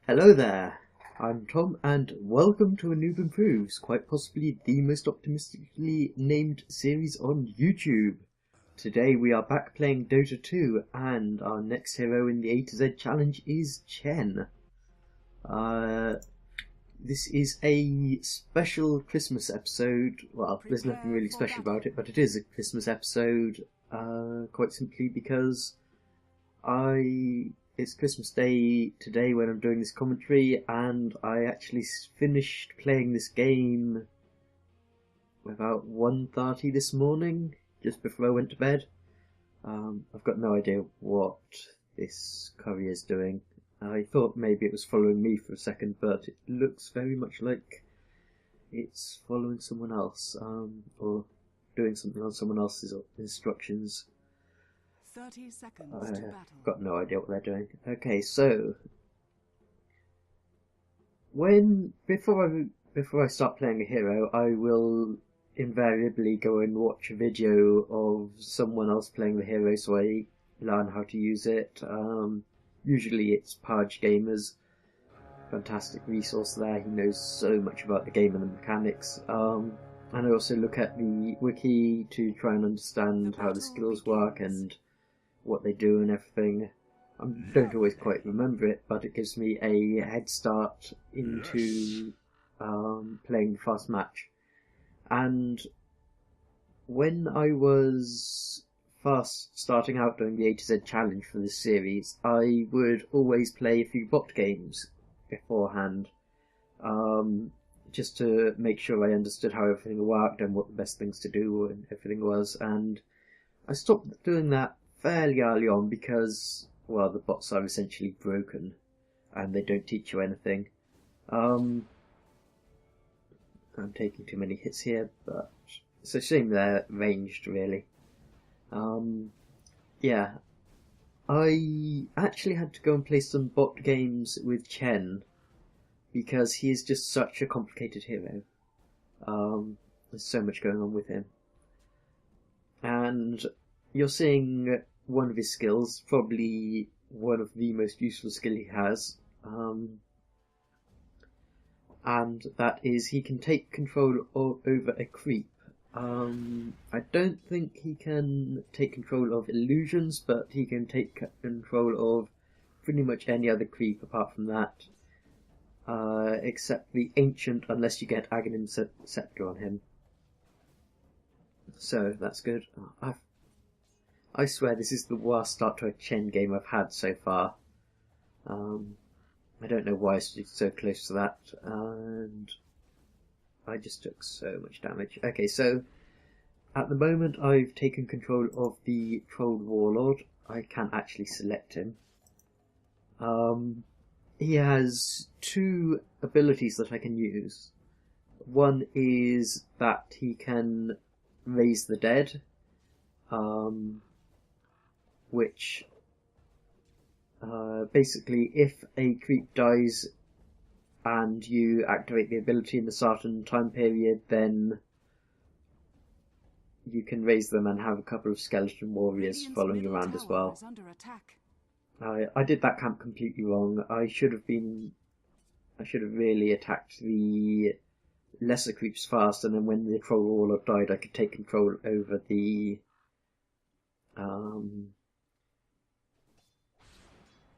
Hello there, I'm Tom and welcome to a Newb Improves, quite possibly the most optimistically named series on YouTube. Today we are back playing Dota 2 and our next hero in the A to Z challenge is Chen. This is a special Christmas episode. Well, there's nothing really special about it, but it is a Christmas episode, quite simply because it's Christmas Day today when I'm doing this commentary, and I actually finished playing this game about 1:30 this morning, just before I went to bed. I've got no idea what this courier's doing. I thought maybe it was following me for a second, but it looks very much like it's following someone else, or doing something on someone else's instructions. 30 seconds to battle. Got no idea what they're doing. Okay, so before I start playing a hero, I will invariably go and watch a video of someone else playing the hero, so I learn how to use it. Usually it's Pudge Gamers, fantastic resource there. He knows so much about the game and the mechanics. And I also look at the wiki to try and understand how the skills work and what they do and everything. I don't always quite remember it, but it gives me a head start into playing the fast match. And when I was first starting out doing the A to Z challenge for this series, I would always play a few bot games beforehand, just to make sure I understood how everything worked and what the best things to do and everything was. And I stopped doing that fairly early on because, well, the bots are essentially broken and they don't teach you anything. I'm taking too many hits here, but it's a shame they're ranged, really. Yeah, I actually had to go and play some bot games with Chen because he is just such a complicated hero. There's so much going on with him. And you're seeing one of his skills, probably one of the most useful skill he has, and that is he can take control over a creep. I don't think he can take control of illusions, but he can take control of pretty much any other creep apart from that, except the Ancient, unless you get Aghanim Scepter on him. So that's good. I swear this is the worst start to a Chen game I've had so far. I don't know why I stood so close to that, and I just took so much damage. Okay, so at the moment I've taken control of the Troll Warlord. I can't actually select him. He has two abilities that I can use. One is that he can raise the dead, which basically, if a creep dies and you activate the ability in a certain time period, then you can raise them and have a couple of skeleton warriors following you around as well. I did that camp completely wrong. I should have really attacked the lesser creeps first, and then when the Troll Warlord died, I could take control over the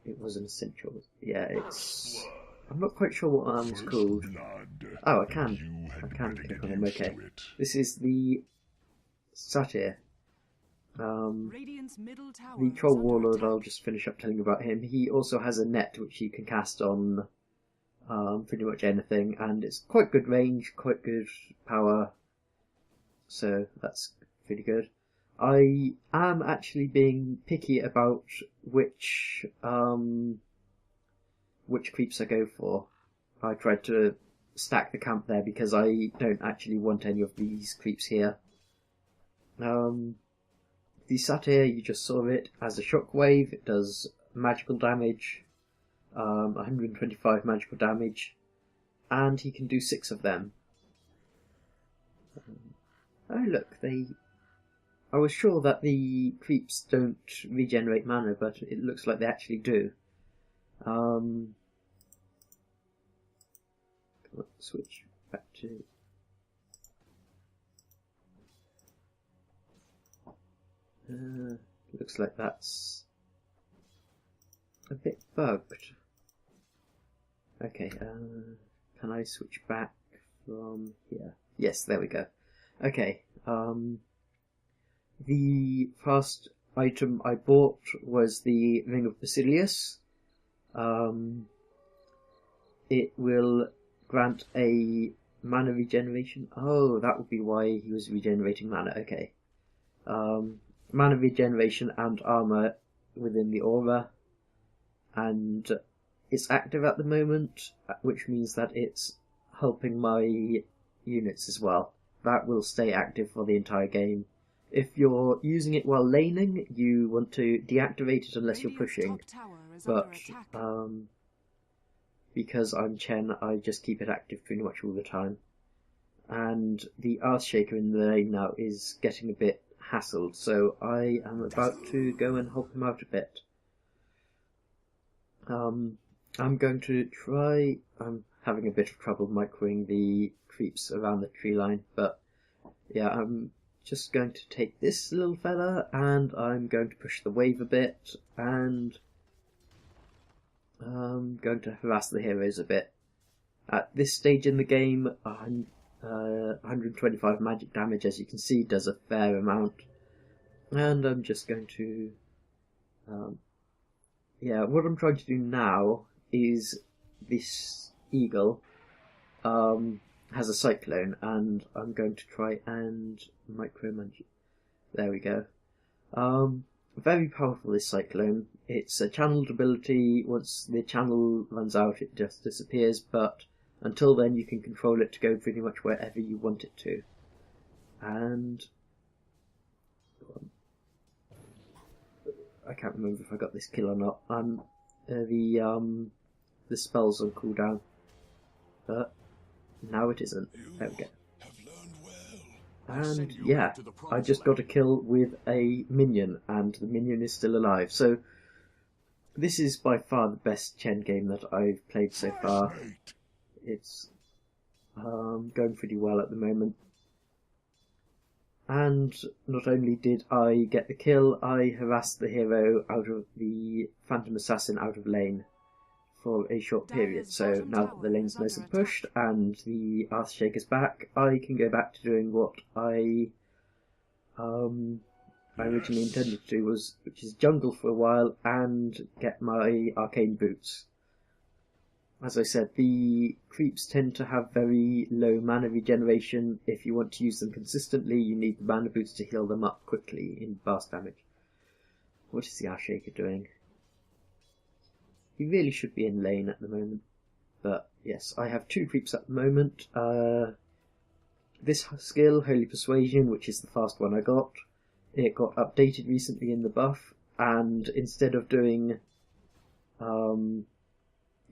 it was an essential. Yeah, I'm not quite sure what arm's called. Oh, I can click on him. Okay, this is the Satyr. The Troll Warlord, I'll just finish up telling you about him. He also has a net which you can cast on pretty much anything, and it's quite good range, quite good power, so that's pretty good. I am actually being picky about which creeps I go for. I tried to stack the camp there because I don't actually want any of these creeps here. The Satyr, you just saw it, as a shockwave. It does magical damage, 125 magical damage, and he can do 6 of them. Oh look, I was sure that the creeps don't regenerate mana, but it looks like they actually do. switch back to... looks like that's a bit bugged. Okay, can I switch back from here? Yes, there we go. Okay, the first item I bought was the Ring of Basilius. It will grant a mana regeneration. Oh, that would be why he was regenerating mana. Okay. Mana regeneration and armor within the aura. And it's active at the moment, which means that it's helping my units as well. That will stay active for the entire game. If you're using it while laning, you want to deactivate it unless you're pushing. But because I'm Chen, I just keep it active pretty much all the time. And the Earthshaker in the lane now is getting a bit hassled, so I am about to go and help him out a bit. I'm going to try... I'm having a bit of trouble microing the creeps around the tree line, but yeah, I'm just going to take this little fella and I'm going to push the wave a bit, and I'm going to harass the heroes a bit. At this stage in the game, 125 magic damage, as you can see, does a fair amount. And I'm just going to... yeah, what I'm trying to do now is this eagle has a cyclone, and I'm going to try and micromanage it. There we go. Very powerful, this cyclone. It's a channeled ability. Once the channel runs out, it just disappears, but until then you can control it to go pretty much wherever you want it to. And I can't remember if I got this kill or not. The spell's on cooldown, but now it isn't. There we go. And yeah, I just got a kill with a minion, and the minion is still alive. So this is by far the best Chen game that I've played so far. It's going pretty well at the moment. And not only did I get the kill, I harassed the hero out of the Phantom Assassin out of lane for a short period. So now that the lane's nice and pushed and the Earthshaker's back, I can go back to doing what I originally intended to do, which is jungle for a while and get my arcane boots. As I said, the creeps tend to have very low mana regeneration. If you want to use them consistently, you need the mana boots to heal them up quickly in burst damage. What is the Earthshaker doing? He really should be in lane at the moment. But yes, I have 2 creeps at the moment. This skill, Holy Persuasion, which is the fast one I got, it got updated recently in the buff, and instead of doing...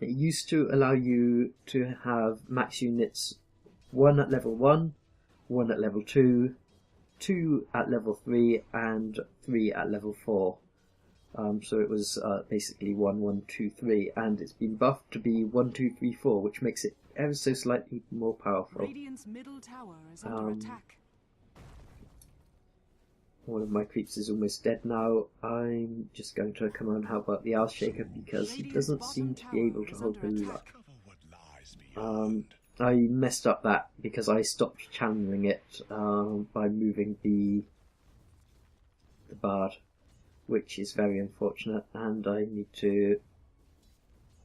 it used to allow you to have max units 1 at level 1, 1 at level 2, 2 at level 3, and 3 at level 4. So it was basically 1, 1, 2, 3, and it's been buffed to be 1, 2, 3, 4, which makes it ever so slightly more powerful. Radiant's middle tower is under attack. One of my creeps is almost dead now. I'm just going to come and help out the Earthshaker because he doesn't seem to be able to hold the luck. I messed up that because I stopped channeling it by moving the bard, which is very unfortunate, and I need to,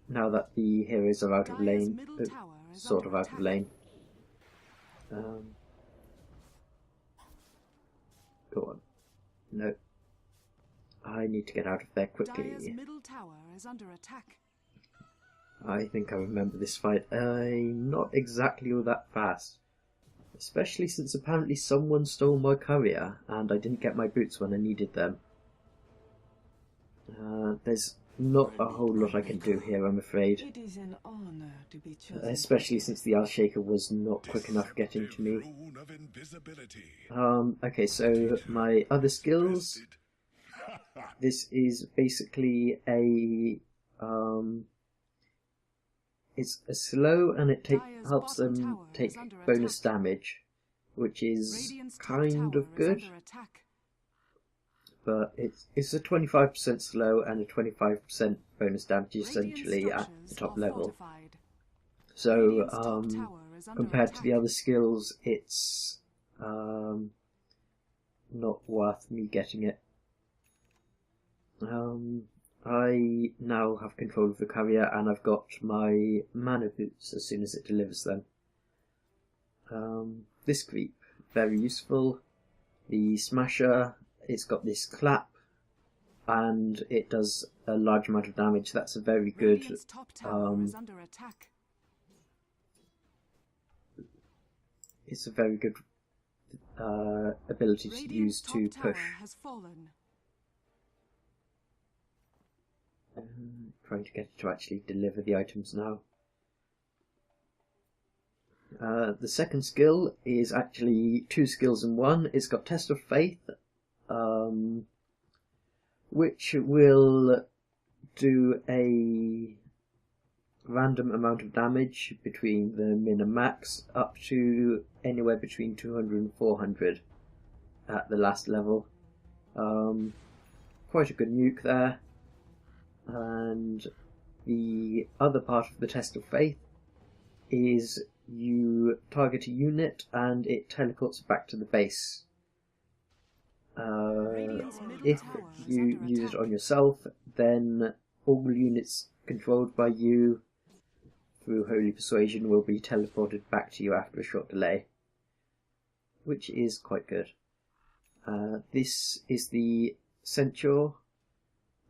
now that the heroes are out of lane, sort of out of lane. Go on. No. I need to get out of there quickly. Middle tower is under attack. I think I remember this fight. I'm not exactly all that fast. Especially since apparently someone stole my courier and I didn't get my boots when I needed them. There's not a whole lot I can do here, I'm afraid. It is an honor to be chosen. Especially since the Earthshaker was not quick enough getting to me. Okay, so my other skills. This is basically a it's slow and it Dire's helps bottom them tower take is under bonus attack. damage, which is Radiant's top kind tower of is good. under attack. But it's a 25% slow and a 25% bonus damage essentially at the top level. Fortified. So Radiant's top tower is under compared to the attack. other skills, it's not worth me getting it. I now have control of the courier and I've got my mana boots as soon as it delivers them. This creep, very useful. The smasher, it's got this clap and it does a large amount of damage. That's a very good Radiant's top tower is under attack. it's a very good ability to use to Radiant's top push. tower has fallen. Trying to get it to actually deliver the items now. The second skill is actually two skills in one. It's got Test of Faith, which will do a random amount of damage between the min and max, up to anywhere between 200 and 400 at the last level. Quite a good nuke there. And the other part of the Test of Faith is you target a unit and it teleports back to the base. If you use it on yourself, then all units controlled by you through Holy Persuasion will be teleported back to you after a short delay, which is quite good. This is the Centaur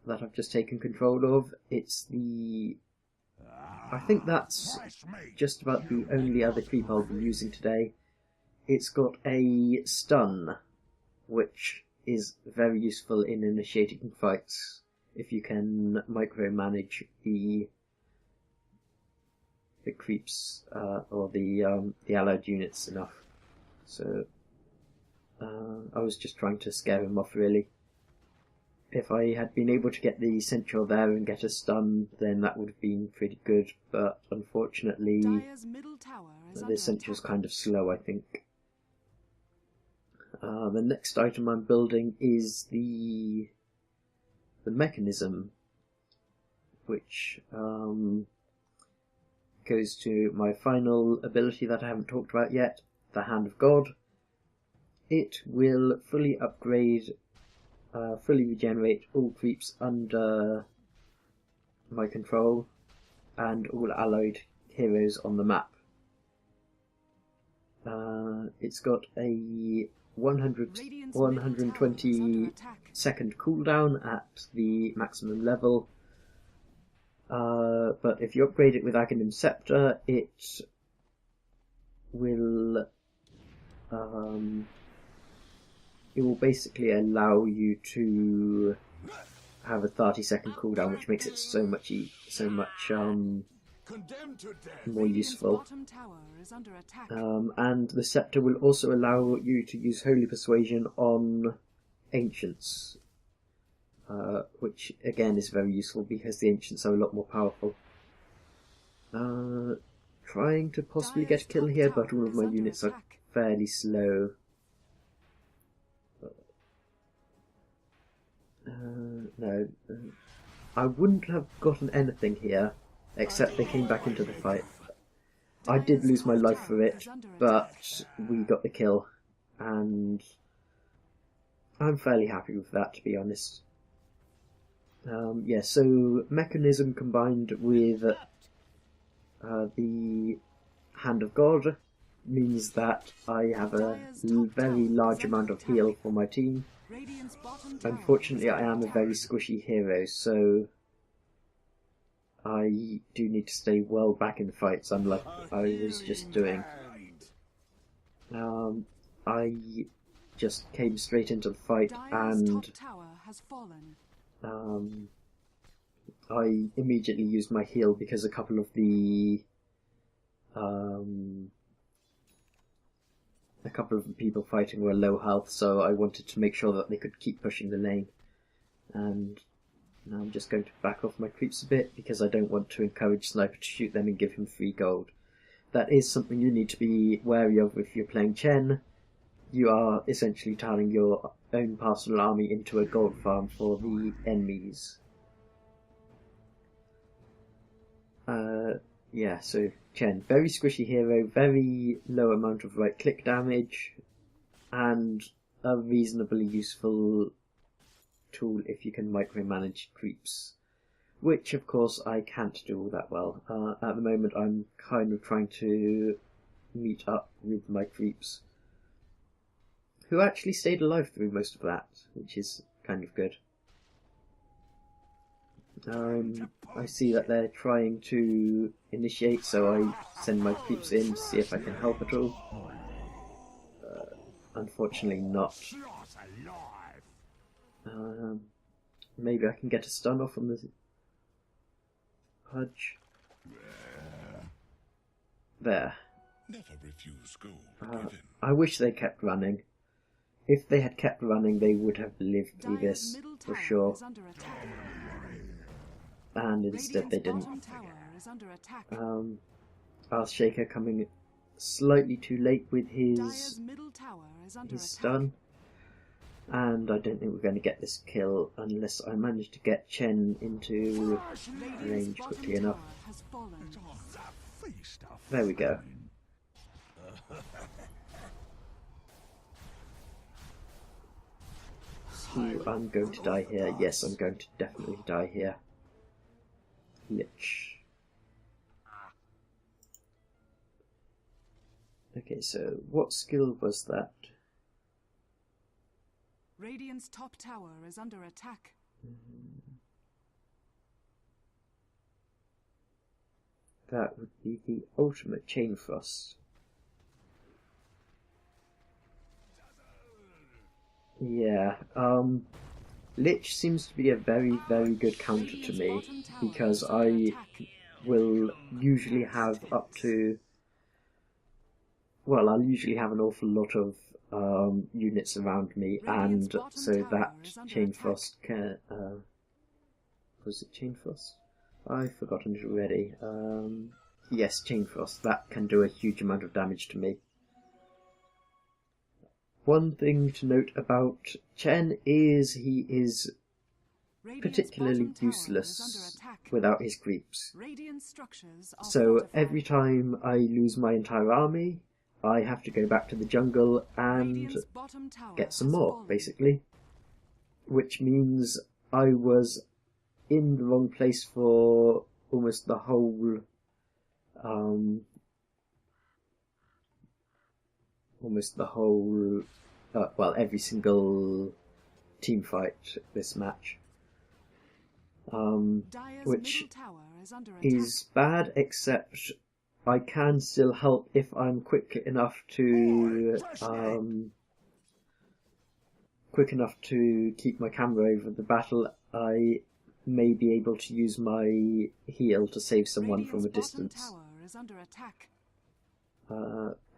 that I've just taken control of. It's the... I think that's just about the only other creep I'll be using today. It's got a stun, which is very useful in initiating fights if you can micromanage the creeps or the allied units enough. So I was just trying to scare him off, really. If I had been able to get the Centaur there and get a stun, then that would have been pretty good, but unfortunately the Centaur's kind of slow, I think. The next item I'm building is the mechanism, which goes to my final ability that I haven't talked about yet, the Hand of God. It will fully upgrade, fully regenerate all creeps under my control and all allied heroes on the map. It's got a 120 second cooldown at the maximum level, but if you upgrade it with Aghanim Scepter, it will basically allow you to have a 30-second cooldown, which makes it so much more useful. And the scepter will also allow you to use Holy Persuasion on ancients, which again is very useful because the ancients are a lot more powerful. Trying to possibly get a kill here, but all of my units are fairly slow. No, I wouldn't have gotten anything here, except they came back into the fight. I did lose my life for it, but we got the kill, and I'm fairly happy with that, to be honest. Yeah, so Mechanism combined with the Hand of God means that I have a very large amount of heal for my team. Unfortunately, I am a very squishy hero, so I do need to stay well back in fights, unlike I was just doing. I just came straight into the fight, and I immediately used my heal because a couple of the people fighting were low health, so I wanted to make sure that they could keep pushing the lane. And Now I'm just going to back off my creeps a bit because I don't want to encourage Sniper to shoot them and give him free gold. That is something you need to be wary of if you're playing Chen. You are essentially turning your own personal army into a gold farm for the enemies. Yeah, so Chen, very squishy hero, very low amount of right click damage, and a reasonably useful tool if you can micromanage creeps, which of course I can't do all that well. At the moment I'm kind of trying to meet up with my creeps, who actually stayed alive through most of that, which is kind of good. I see that they're trying to initiate, so I send my creeps in to see if I can help at all. Unfortunately not. Maybe I can get a stun off on the Pudge. There. I wish they kept running. If they had kept running, they would have lived through this, for sure. And instead they didn't. Earthshaker coming slightly too late with his stun. And I don't think we're going to get this kill unless I manage to get Chen into range quickly enough. There we go. Ooh, I'm going to die here. Yes, I'm going to definitely die here. Lich. Okay, so what skill was that? Radiant's top tower is under attack. That would be the ultimate chain frost. Yeah, Lich seems to be a very, very good counter to me, because I will usually have up to, well, I'll usually have an awful lot of units around me, and so that Chain Frost can, was it Chain Frost? I've forgotten it already. Yes, Chain Frost, that can do a huge amount of damage to me. One thing to note about Chen is he is particularly useless without his creeps. So every time I lose my entire army, I have to go back to the jungle and get some more, basically. Which means I was in the wrong place for almost the whole well, every single team fight this match, which is bad, except I can still help if I'm quick enough to keep my camera over the battle. I may be able to use my heal to save someone from a distance.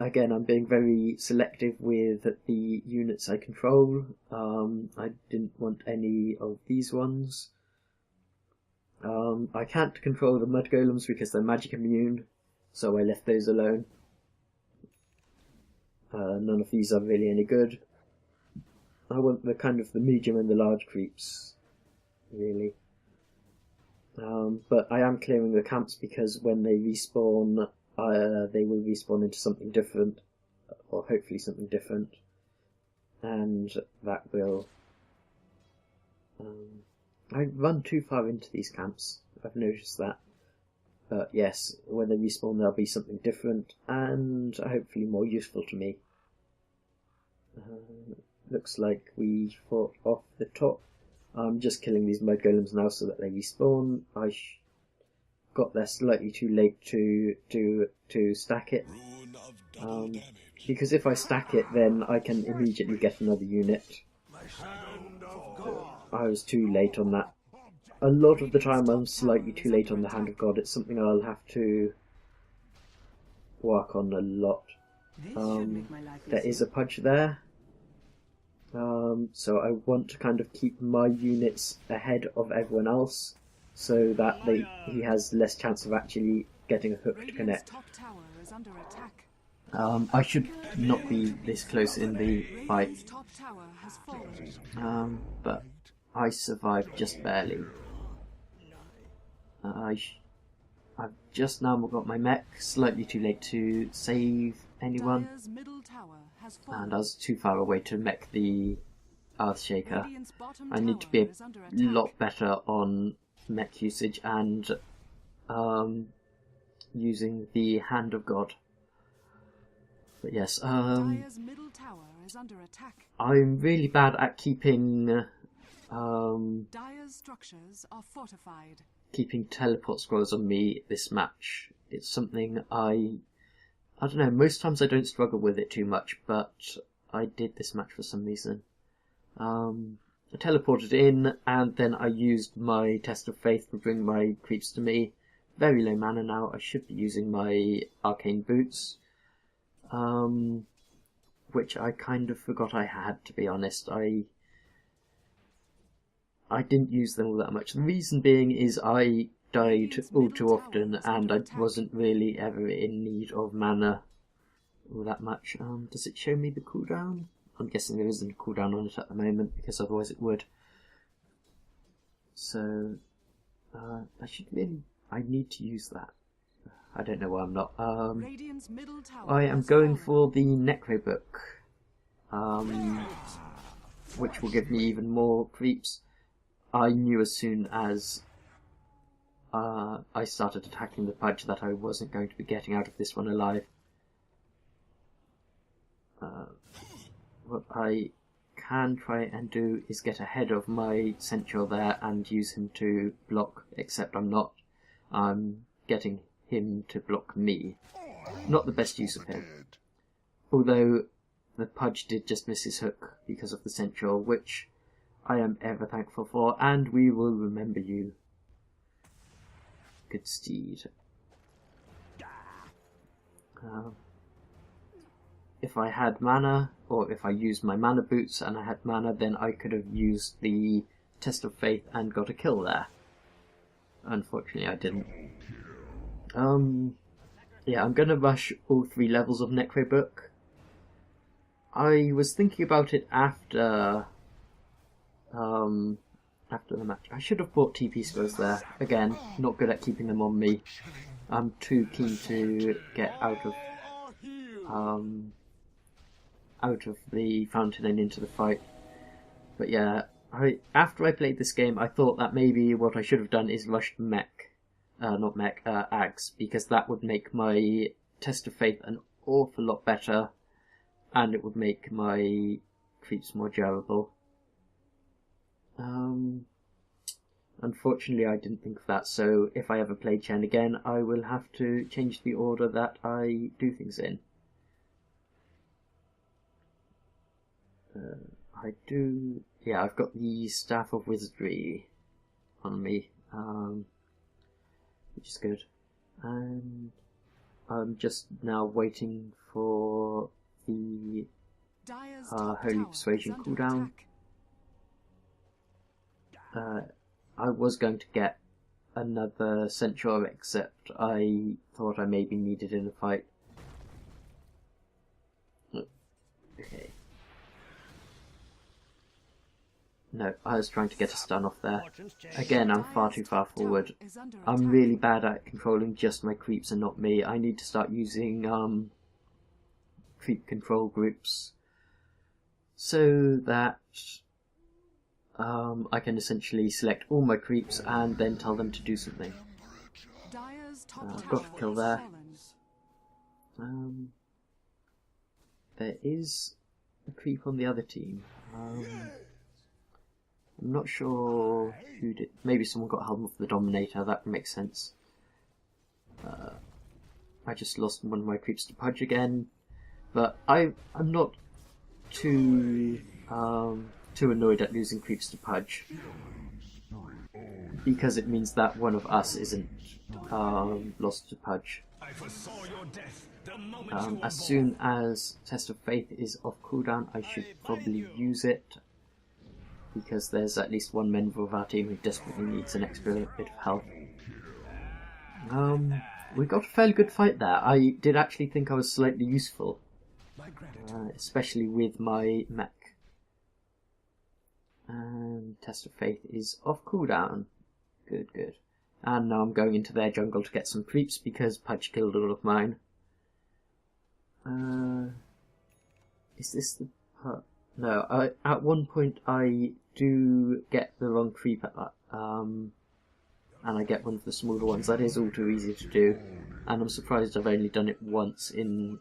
Again, I'm being very selective with the units I control. I didn't want any of these ones. I can't control the mud golems because they're magic immune, so I left those alone. None of these are really any good. I want the kind of the medium and the large creeps, really. But I am clearing the camps because when they respawn, they will respawn into something different, or hopefully something different, and that will... I run too far into these camps, I've noticed that. But yes, when they respawn there'll be something different, and hopefully more useful to me. Looks like we fought off the top. I'm just killing these mud golems now so that they respawn. I got there slightly too late to stack it, because if I stack it then I can immediately get another unit. I was too late on that. A lot of the time I'm slightly too late on the Hand of God. It's something I'll have to work on a lot. There is a Pudge there. So I want to kind of keep my units ahead of everyone else, so that he has less chance of actually getting a hook to Radiant's connect. top tower is under attack. I should not be this close in the fight, Radiant's top tower has fallen. but I survived just barely. I've just now got my mech, slightly too late to save anyone, Dire's middle tower has fallen. and I was too far away to mech the Earthshaker. Radiant's bottom I need to tower be a is under attack. lot better on mech usage and using the Hand of God. But yes, Dire's middle tower is under attack. I'm really bad at keeping Dire's structures are fortified. keeping teleport scrolls on me this match. It's something I don't know, most times I don't struggle with it too much, but I did this match for some reason. I teleported in, and then I used my Test of Faith to bring my creeps to me. Very low mana now. I should be using my Arcane Boots, which I kind of forgot I had, to be honest. I didn't use them all that much. The reason being is I died all too often, and I wasn't really ever in need of mana all that much. Does it show me the cooldown? I'm guessing there isn't a cooldown on it at the moment, because otherwise it would. So, I need to use that. I don't know why I'm not. Radiant's middle tower I am has going fallen. for the Necro Book, which will give me even more creeps. I knew as soon as I started attacking the Pudge that I wasn't going to be getting out of this one alive. What I can try and do is get ahead of my Central there and use him to block, except I'm not. I'm getting him to block me. Not the best use of him. Although the Pudge did just miss his hook because of the Central, which I am ever thankful for, and we will remember you. Good steed. If I had mana, or if I used my mana boots and I had mana, then I could have used the Test of Faith and got a kill there. Unfortunately, I didn't. Yeah, I'm gonna rush all 3 levels of Necro Book. I was thinking about it after the match. I should have bought TP scrolls there. Again, not good at keeping them on me. I'm too keen to get out of the fountain and into the fight. But yeah, after I played this game, I thought that maybe what I should have done is rushed Ags, because that would make my Test of Faith an awful lot better, and it would make my creeps more durable. Unfortunately, I didn't think of that, so if I ever play Chen again, I will have to change the order that I do things in. I've got the Staff of Wizardry on me, which is good. And I'm just now waiting for the Holy Persuasion cooldown. I was going to get another Centaur, except I thought I maybe needed in a fight. Okay. No, I was trying to get a stun off there. Again, I'm far too far forward. I'm really bad at controlling just my creeps and not me. I need to start using creep control groups so that I can essentially select all my creeps and then tell them to do something. I've got a kill there. There is a creep on the other team. I'm not sure who did. Maybe someone got Helm of the Dominator, that makes sense. I just lost one of my creeps to Pudge again, but I'm not too annoyed at losing creeps to Pudge, because it means that one of us isn't lost to Pudge. As soon as Test of Faith is off cooldown, I should probably use it, because there's at least one member of our team who desperately needs an extra bit of health. We got a fairly good fight there. I did actually think I was slightly useful, especially with my mech. And Test of Faith is off cooldown. Good, good. And now I'm going into their jungle to get some creeps because Pudge killed all of mine. Is this the part? No, at one point I do get the wrong creep at that, and I get one of the smaller ones. That is all too easy to do, and I'm surprised I've only done it once in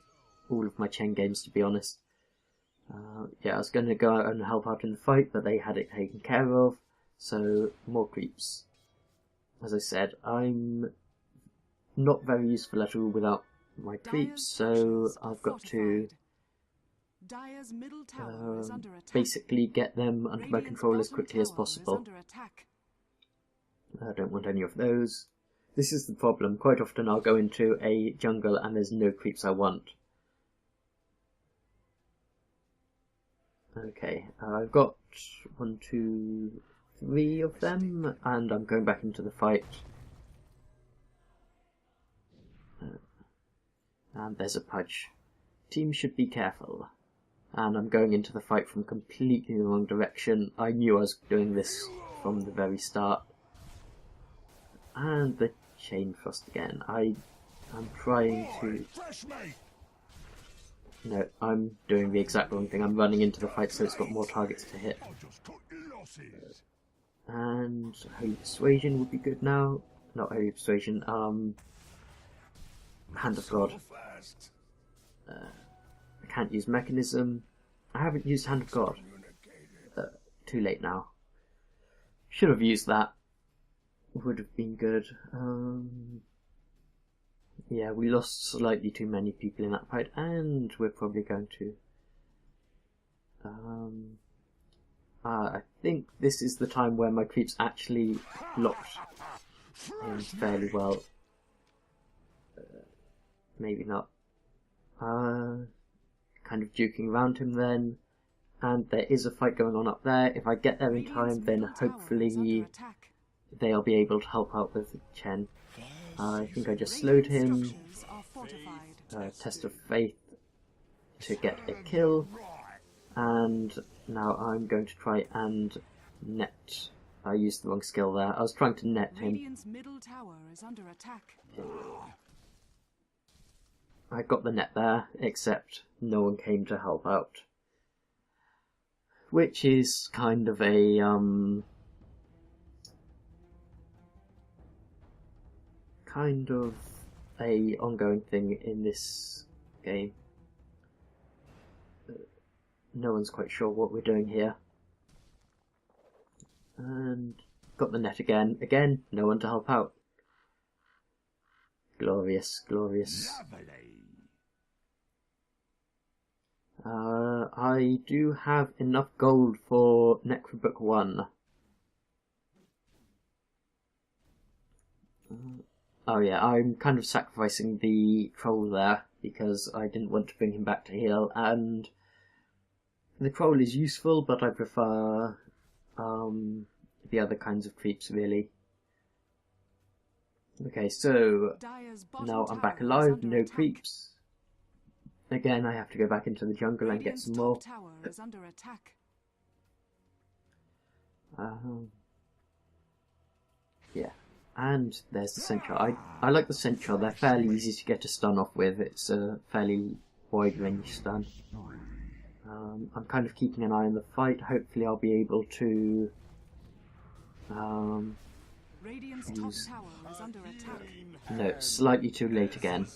all of my Chen games, to be honest. Yeah, I was going to go out and help out in the fight, but they had it taken care of, so more creeps. As I said, I'm not very useful at all without my creeps, so I've got to basically get them under my control as quickly as possible. I don't want any of those. This is the problem. Quite often I'll go into a jungle and there's no creeps I want. Okay, I've got 1, 2, 3 of them, and I'm going back into the fight. And there's a Pudge. Team should be careful. And I'm going into the fight from completely the wrong direction. I knew I was doing this from the very start. And the chain thrust again. I'm trying to... No, I'm doing the exact wrong thing. I'm running into the fight so it's got more targets to hit. And Holy Persuasion would be good now. Not Holy Persuasion, Hand of God. I can't use Mechanism. I haven't used Hand of God. Too late now. Should have used that. Would have been good. Yeah, we lost slightly too many people in that fight, and we're probably going to... I think this is the time where my creeps actually locked in fairly well. Maybe not. Kind of duking around him then, and there is a fight going on up there. If I get there in time, then hopefully they'll be able to help out with Chen. I think I just slowed him. Test of Faith to get a kill, and now I'm going to try and net. I used the wrong skill there. I was trying to net him. I got the net there, except no one came to help out. Which is kind of a, ongoing thing in this game. No one's quite sure what we're doing here. And got the net again. Again, no one to help out. Glorious, glorious. I do have enough gold for Necrobook 1. Oh yeah, I'm kind of sacrificing the troll there because I didn't want to bring him back to heal, and the troll is useful, but I prefer the other kinds of creeps really. Okay, so now I'm back alive, no creeps. Again, I have to go back into the jungle and get some more. Yeah, and there's the Sentry. I like the Sentry. They're fairly easy to get a stun off with. It's a fairly wide range stun. I'm kind of keeping an eye on the fight. Hopefully I'll be able to use... No, slightly too late again.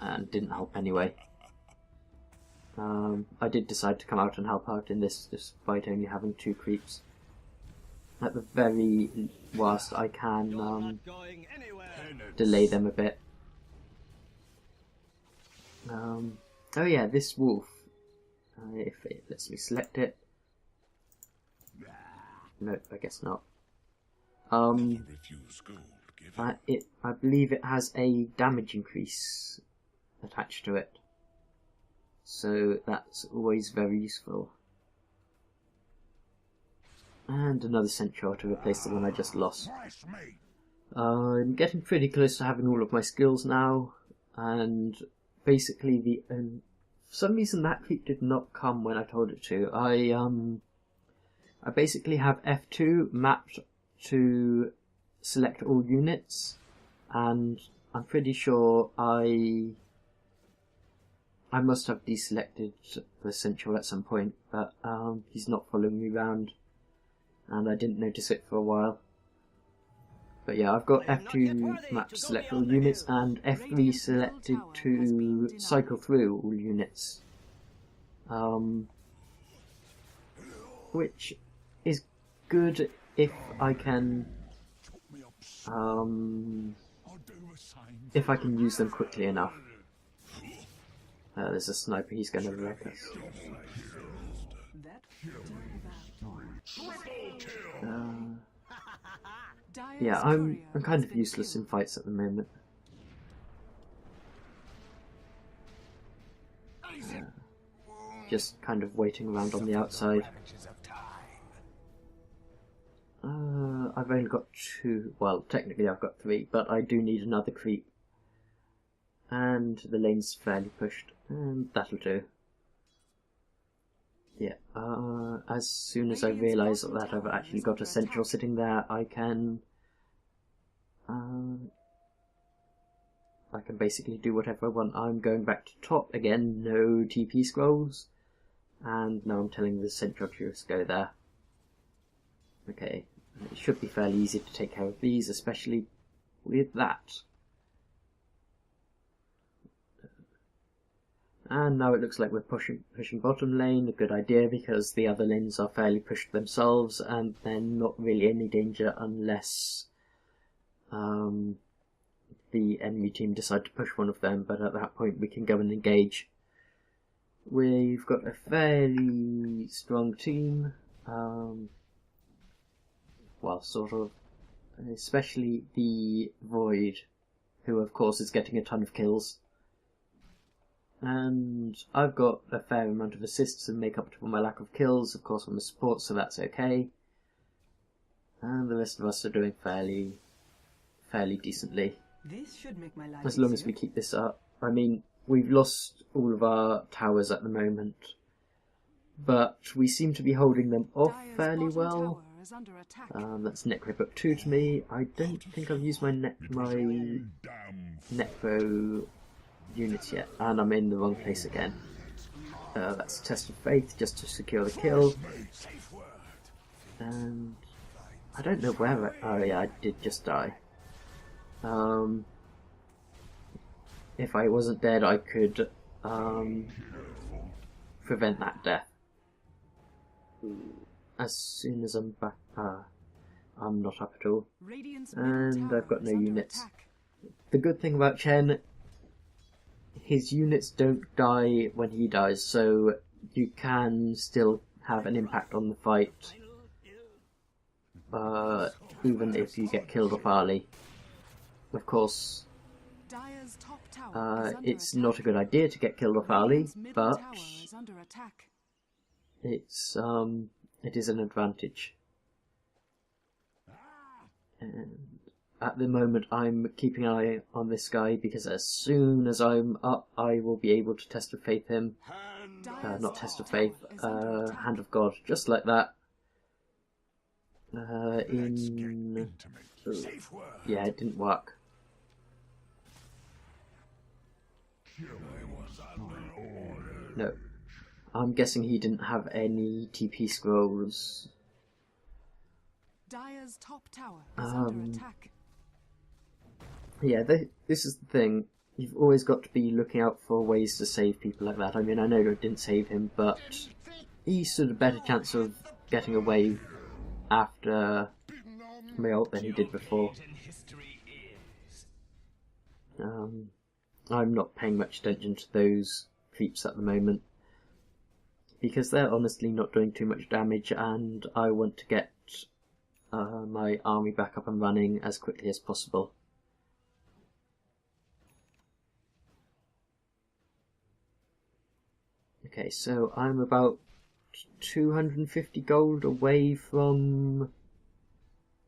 And didn't help anyway. I did decide to come out and help out in this, despite only having 2 creeps. At the very worst, I can delay them a bit. Oh yeah, this wolf. If it lets me select it. Nope, I guess not. I believe it has a damage increase attached to it, so that's always very useful. And another sentry to replace the one I just lost. I'm getting pretty close to having all of my skills now, and basically for some reason that creep did not come when I told it to. I basically have F2 mapped to select all units, and I'm pretty sure I must have deselected the central at some point, but he's not following me around, and I didn't notice it for a while. But yeah, I've got F2 mapped to select all units, and F3 selected to cycle through all units. Which is good if I can use them quickly enough. There's a sniper, he's going to wreck us. Yeah, I'm kind of useless in fights at the moment. Just kind of waiting around on the outside. I've only got 2, well technically I've got 3, but I do need another creep. And the lane's fairly pushed, and that'll do. Yeah, as soon as I realise that I've actually got a central sitting there, I can basically do whatever I want. I'm going back to top again, no TP scrolls, and now I'm telling the central to just go there. Okay, it should be fairly easy to take care of these, especially with that. And now it looks like we're pushing bottom lane, a good idea because the other lanes are fairly pushed themselves and they're not really any danger unless the enemy team decide to push one of them, but at that point we can go and engage. We've got a fairly strong team, well sort of, especially the Void, who of course is getting a ton of kills. And I've got a fair amount of assists and make up for my lack of kills. Of course I'm a support, so that's okay. And the rest of us are doing fairly decently. This should make my life as long as we keep this up. I mean, we've lost all of our towers at the moment, but we seem to be holding them off fairly well. That's Necro up 2 to me. I don't think I've used my Necro units yet, and I'm in the wrong place again. That's a test of faith just to secure the kill. And I don't know where oh yeah, I did just die. If I wasn't dead I could prevent that death. As soon as I'm back, I'm not up at all, and I've got no units. The good thing about Chen, his units don't die when he dies, so you can still have an impact on the fight, even if you get killed off early. Of course, it's not a good idea to get killed off early, but it is an advantage. And at the moment I'm keeping an eye on this guy because as soon as I'm up I will be able to test of faith him. Not test of faith, hand of God, just like that. Yeah, it didn't work. No. I'm guessing he didn't have any TP scrolls. Dire's top tower is under attack. Yeah, this is the thing. You've always got to be looking out for ways to save people like that. I mean, I know I didn't save him, but he stood a better chance of getting away after my ult than he did before. I'm not paying much attention to those creeps at the moment because they're honestly not doing too much damage, and I want to get my army back up and running as quickly as possible. Okay, so I'm about 250 gold away from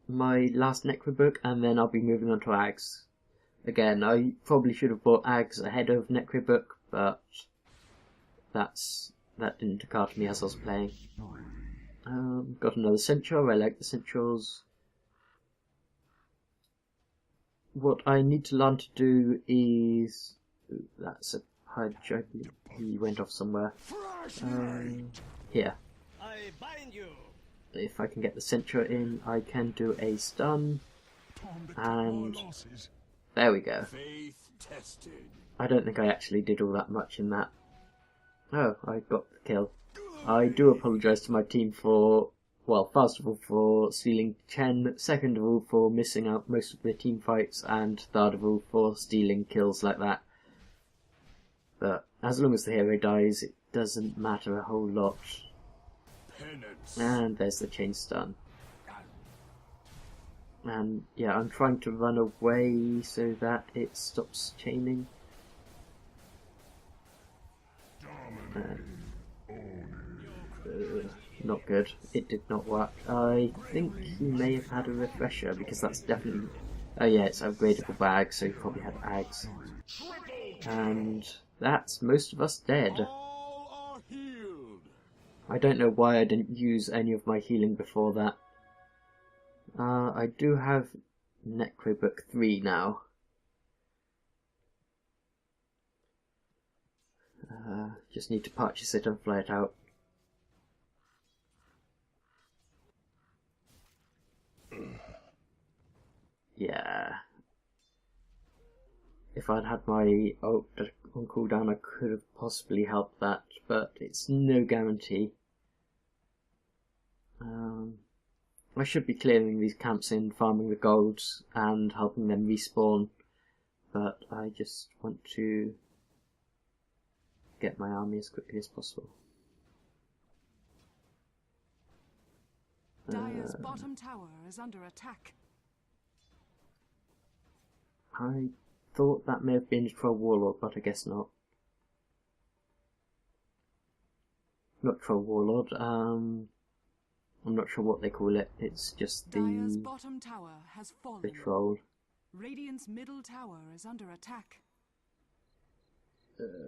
my last Necrobook, and then I'll be moving on to Ags. Again, I probably should have bought Ags ahead of Necrobook, but that didn't occur to me as I was playing. Got another Centaur. I like the Centaurs. What I need to learn to do is... Ooh, that's a Pudge, I believe. He went off somewhere. Here. I bind you. If I can get the Centaur in, I can do a stun. And there we go. I don't think I actually did all that much in that. Oh, I got the kill. I do apologise to my team for, well, first of all for stealing Chen, second of all for missing out most of the team fights, and third of all for stealing kills like that. But as long as the hero dies, it doesn't matter a whole lot. And there's the chain stun. And yeah, I'm trying to run away so that it stops chaining. Not good. It did not work. I think he may have had a refresher, because that's definitely... Oh yeah, it's upgradable bag, so he probably had Ags. And that's most of us dead. I don't know why I didn't use any of my healing before that. I do have Necrobook 3 now. Just need to purchase it and fly it out. Yeah. If I'd had my ult on cooldown, I could have possibly helped that, but it's no guarantee. I should be clearing these camps in, farming the golds, and helping them respawn, but I just want to get my army as quickly as possible. Dire's bottom tower is under attack. I thought that may have been a Troll Warlord, but I guess not. Not Troll Warlord, I'm not sure what they call it. It's just Dire's bottom tower has fallen. the troll. Radiant's middle tower is under attack.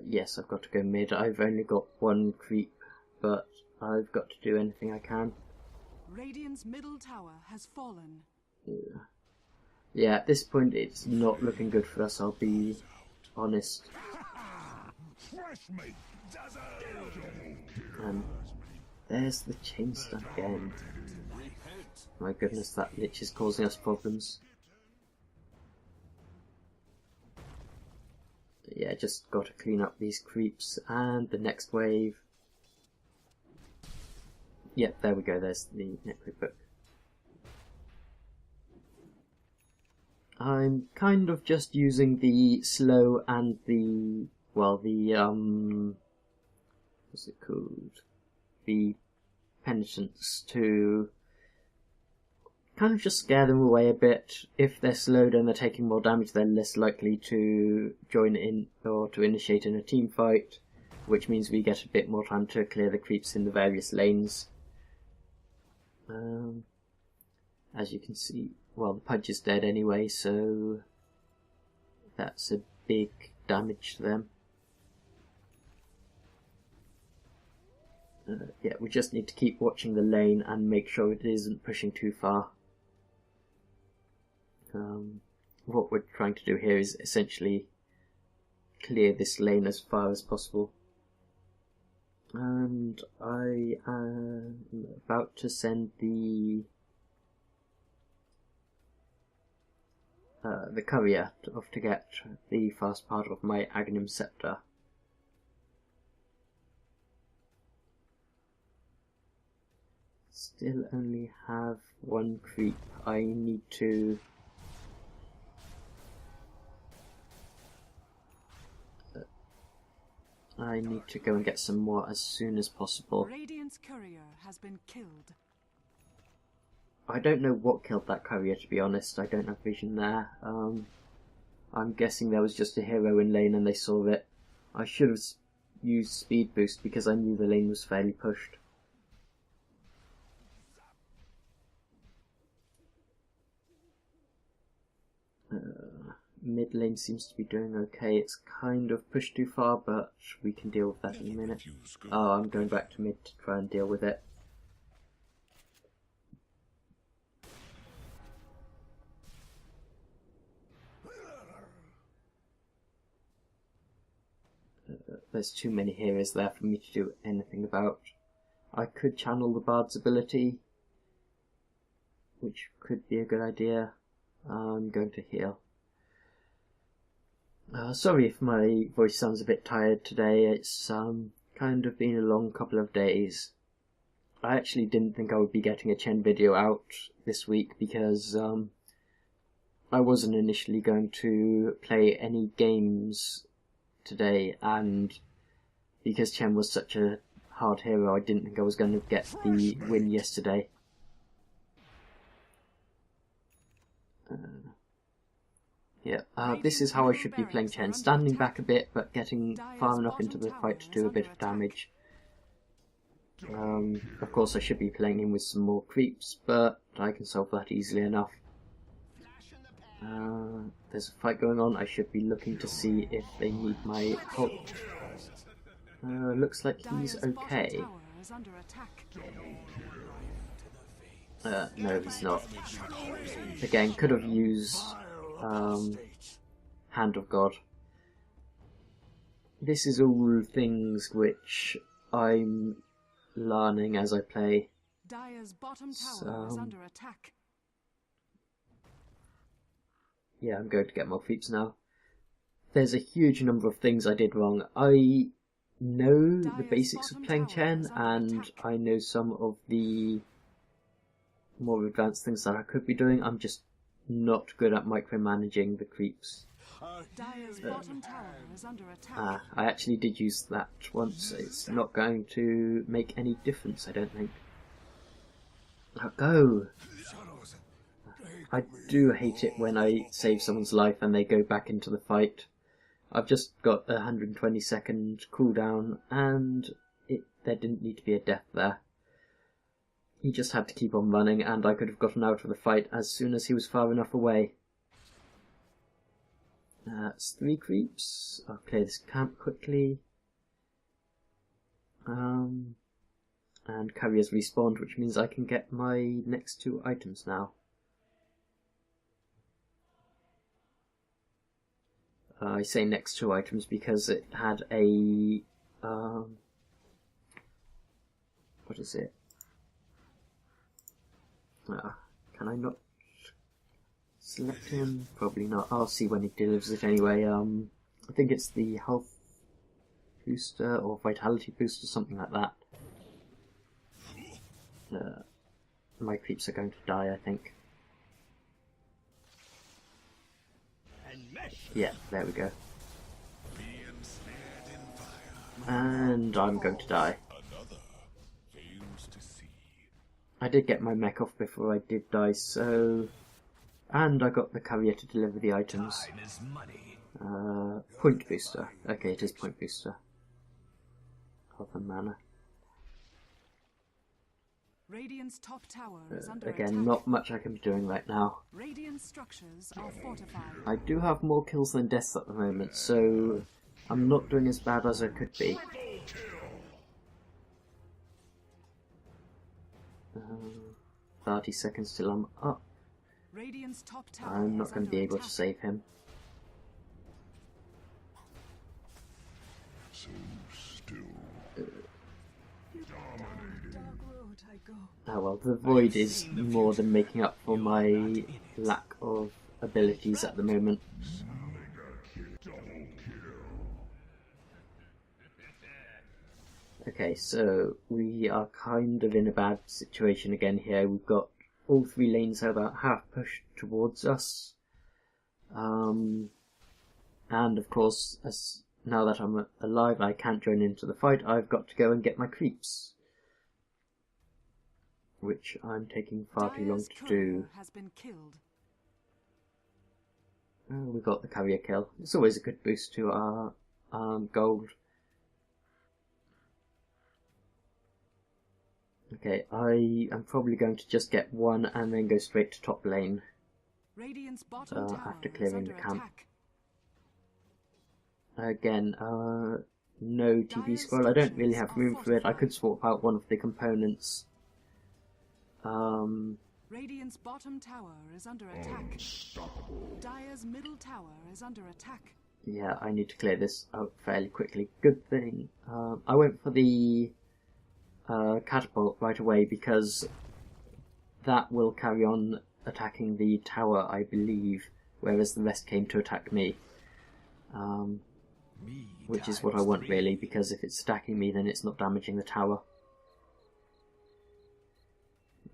Yes, I've got to go mid. I've only got one creep, but I've got to do anything I can. Radiant's middle tower has fallen. Yeah, at this point it's not looking good for us, I'll be honest. And there's the chain stun again. My goodness, that lich is causing us problems. Yeah, just got to clean up these creeps, and the next wave. Yep, there we go, there's the Necrobook. I'm kind of just using the slow and the, well, the, what's it called? The penitents to kind of just scare them away a bit. If they're slowed and they're taking more damage, they're less likely to join in or to initiate in a team fight, which means we get a bit more time to clear the creeps in the various lanes. As you can see, well, the Pudge is dead anyway, so that's a big damage to them. Yeah, we just need to keep watching the lane and make sure it isn't pushing too far. What we're trying to do here is essentially clear this lane as far as possible. And I am about to send the courier off to get the first part of my Aghanim Scepter. Still only have one creep. I need to go and get some more as soon as possible. Radiant's courier has been killed. I don't know what killed that courier, to be honest. I don't have vision there. I'm guessing there was just a hero in lane and they saw it. I should have use speed boost because I knew the lane was fairly pushed. Mid lane seems to be doing okay. It's kind of pushed too far, but we can deal with that in a minute. Oh, I'm going back to mid to try and deal with it. There's too many heroes there for me to do anything about. I could channel the Bard's ability, which could be a good idea. I'm going to heal. Sorry if my voice sounds a bit tired today. It's kind of been a long couple of days. I actually didn't think I would be getting a Chen video out this week because I wasn't initially going to play any games today, and because Chen was such a hard hero, I didn't think I was going to get the win yesterday. This is how I should be playing Chen, standing back a bit but getting far enough into the fight to do a bit of damage. Of course I should be playing him with some more creeps, but I can solve that easily enough. There's a fight going on. I should be looking to see if they need my ult. Looks like he's okay. No, he's not. Again, could have used Hand of God. This is all things which I'm learning as I play. Dire's bottom tower is under attack. Yeah, I'm going to get more feats now. There's a huge number of things I did wrong. I know the basics of playing Chen, and I know some of the more advanced things that I could be doing. I'm just not good at micromanaging the creeps. Dire's bottom tower is under attack. I actually did use that once. It's not going to make any difference, I don't think. Now go! I do hate it when I save someone's life and they go back into the fight. I've just got a 120-second cooldown, and there didn't need to be a death there. He just had to keep on running, and I could have gotten out of the fight as soon as he was far enough away. That's 3 creeps. I'll clear this camp quickly. And Carrier's respawned, which means I can get my next 2 items now. I say next 2 items because it had a what is it? Can I not select him? Probably not. I'll see when he delivers it anyway. I think it's the health booster or vitality booster, something like that. My creeps are going to die, I think. Yeah, there we go. And I'm going to die. I did get my mech off before I did die, so... And I got the carrier to deliver the items. Point booster. Okay, it is point booster. Health and mana. Radiant's top tower is under Again, attack. not much I can be doing right now. Radiant structures are fortified. I do have more kills than deaths at the moment, so I'm not doing as bad as I could be. 30 seconds till I'm up. Radiant's top tower I'm not is going to be under able to attack. save him. Oh well, the void is more than making up for my lack of abilities at the moment. Okay, so we are kind of in a bad situation again here. We've got all 3 lanes are about half pushed towards us. And of course, now that I'm alive, I can't join into the fight. I've got to go and get my creeps, which I'm taking far too long to do. Has been killed. We got the carrier kill. It's always a good boost to our gold. Okay, I am probably going to just get one and then go straight to top lane Radiant's bottom tower after is clearing the under camp. attack. Again, no TP scroll. I don't really have room for it. I could swap out one of the components. Radiant's bottom tower is under attack. Dire's middle tower is under attack. Yeah, I need to clear this out fairly quickly. Good thing. I went for the catapult right away because that will carry on attacking the tower, I believe, whereas the rest came to attack me. Which is what I want really, because if it's attacking me then it's not damaging the tower.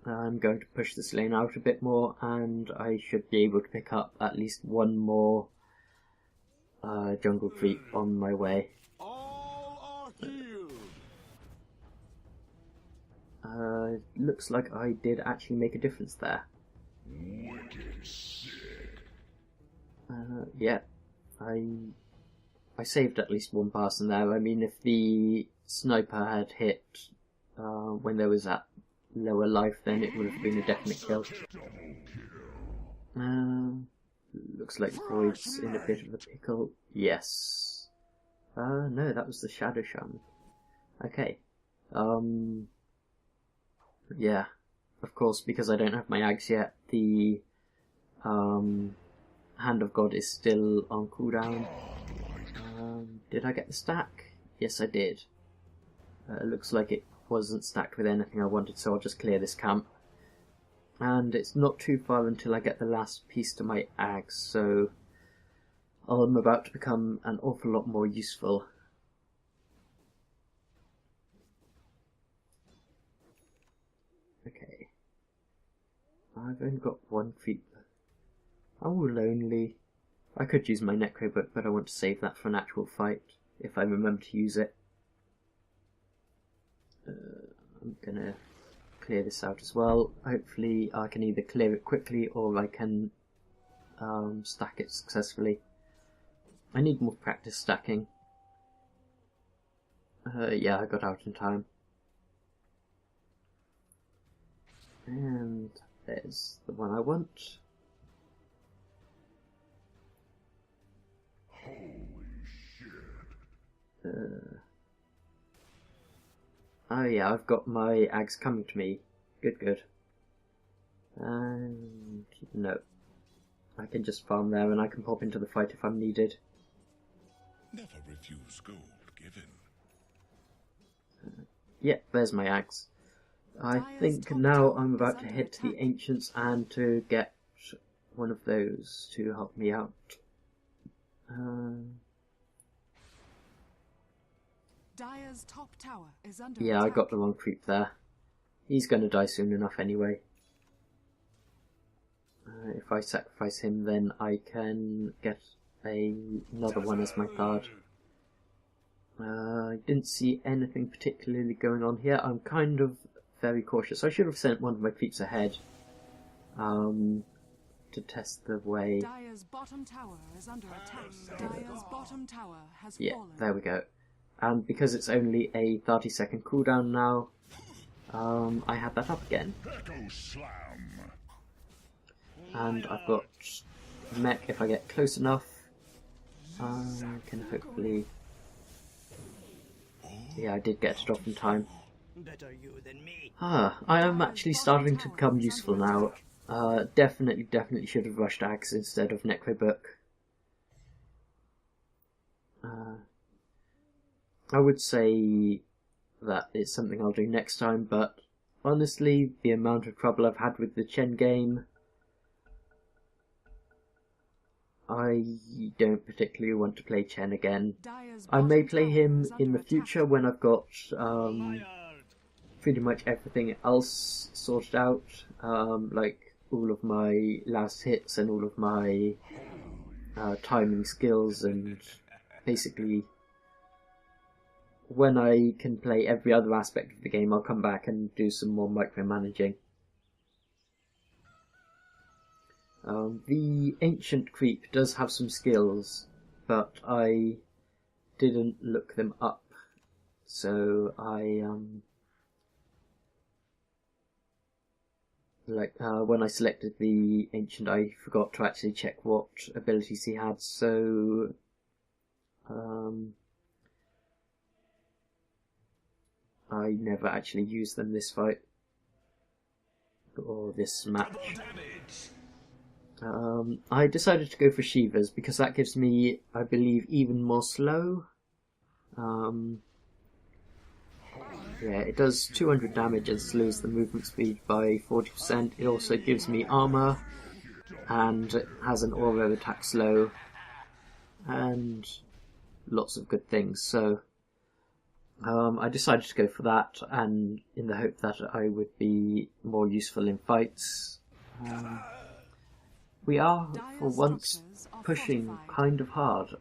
I'm going to push this lane out a bit more and I should be able to pick up at least one more jungle creep on my way. Looks like I did actually make a difference there. Yeah, I saved at least one person there. I mean, if the sniper had hit when there was that lower life, then it would have been a definite kill. Looks like Void's in a bit of a pickle. Yes. No, that was the Shadow Shaman. Okay. Yeah. Of course, because I don't have my Ags yet, the Hand of God is still on cooldown. Did I get the stack? Yes, I did. It looks like it wasn't stacked with anything I wanted, so I'll just clear this camp. And it's not too far until I get the last piece to my Ags, so I'm about to become an awful lot more useful. Okay. I've only got one creep. Oh, lonely. I could use my Necrobook, but I want to save that for an actual fight, if I remember to use it. I'm gonna clear this out as well. Hopefully I can either clear it quickly or I can stack it successfully. I need more practice stacking. Yeah, I got out in time. And there's the one I want. Oh yeah, I've got my Ags coming to me. Good, good. And no. I can just farm there and I can pop into the fight if I'm needed. Never refuse gold given. Yeah, there's my Ags. I think now I'm about to head to the Ancients and to get one of those to help me out. Dire's top tower is under Yeah, attack. I got the wrong creep there. He's going to die soon enough anyway. If I sacrifice him, then I can get another one as my guard. I didn't see anything particularly going on here. I'm kind of very cautious. I should have sent one of my creeps ahead to test the way. Dire's bottom tower is under attack. Dire's bottom tower has fallen. There we go. And because it's only a 30-second cooldown now, I had that up again. And I've got mech if I get close enough. I can hopefully... Yeah, I did get it off in time. I am actually starting to become useful now. Definitely should have rushed Ags instead of Necrobook. I would say that it's something I'll do next time, but honestly, the amount of trouble I've had with the Chen game, I don't particularly want to play Chen again. I may play him in the future when I've got pretty much everything else sorted out, like all of my last hits and all of my timing skills, and basically when I can play every other aspect of the game, I'll come back and do some more micromanaging. The Ancient Creep does have some skills, but I didn't look them up, so I Like when I selected the Ancient, I forgot to actually check what abilities he had, so I never actually used them this fight or this match. I decided to go for Shivas because that gives me, I believe, even more slow. Yeah, it does 200 damage and slows the movement speed by 40%. It also gives me armor and it has an aura attack slow and lots of good things. So I decided to go for that, and in the hope that I would be more useful in fights. We are, for once, pushing kind of hard.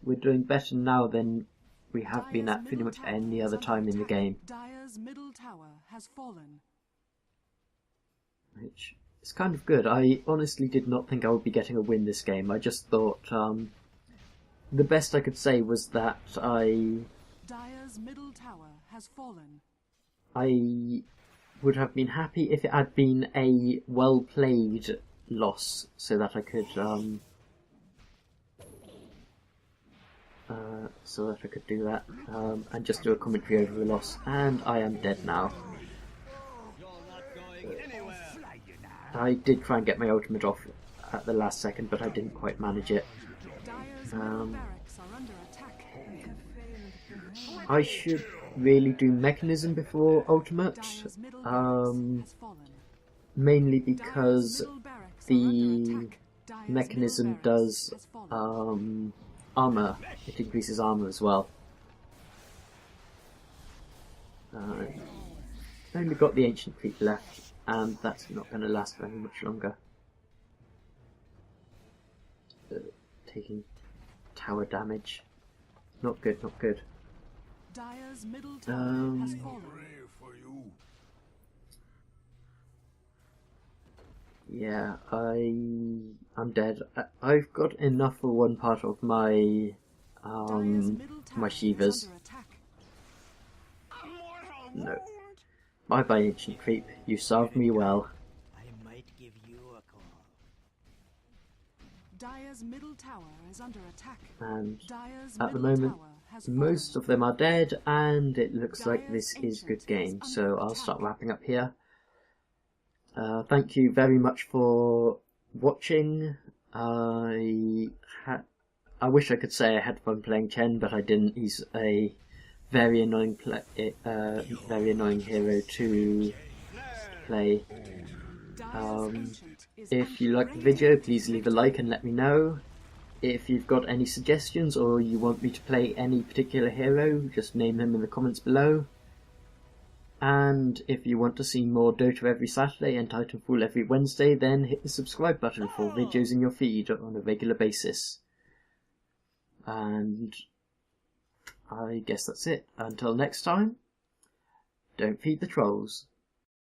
We're doing better now than we have been at pretty much any other time in the game. Dire's middle tower has fallen. Which is kind of good. I honestly did not think I would be getting a win this game. I just thought the best I could say was that Dire's middle tower has fallen. I would have been happy if it had been a well-played loss, so that I could do that and just do a commentary over the loss. And I am dead now. I did try and get my ultimate off at the last second, but I didn't quite manage it. I should really do mechanism before ultimate, mainly because the mechanism does armor. It increases armor as well. Only got the ancient creep left, and that's not going to last very much longer. Taking tower damage. Not good, not good. Dire's middle tower has fallen. Yeah, I'm dead. I've got enough for one part of my my Shivas. No. Bye bye, ancient creep. You served me well. I might give you a call. Dire's middle tower is under attack. And Dire's at the middle moment, tower has most of them are dead, and it looks like this is good game. So I'll start wrapping up here. Thank you very much for watching. I wish I could say I had fun playing Chen, but I didn't. He's a very annoying hero to play. If you like the video, please leave a like and let me know. If you've got any suggestions or you want me to play any particular hero, just name them in the comments below. And if you want to see more Dota every Saturday and Titanfall every Wednesday, then hit the subscribe button for videos in your feed on a regular basis. And I guess that's it. Until next time, don't feed the trolls.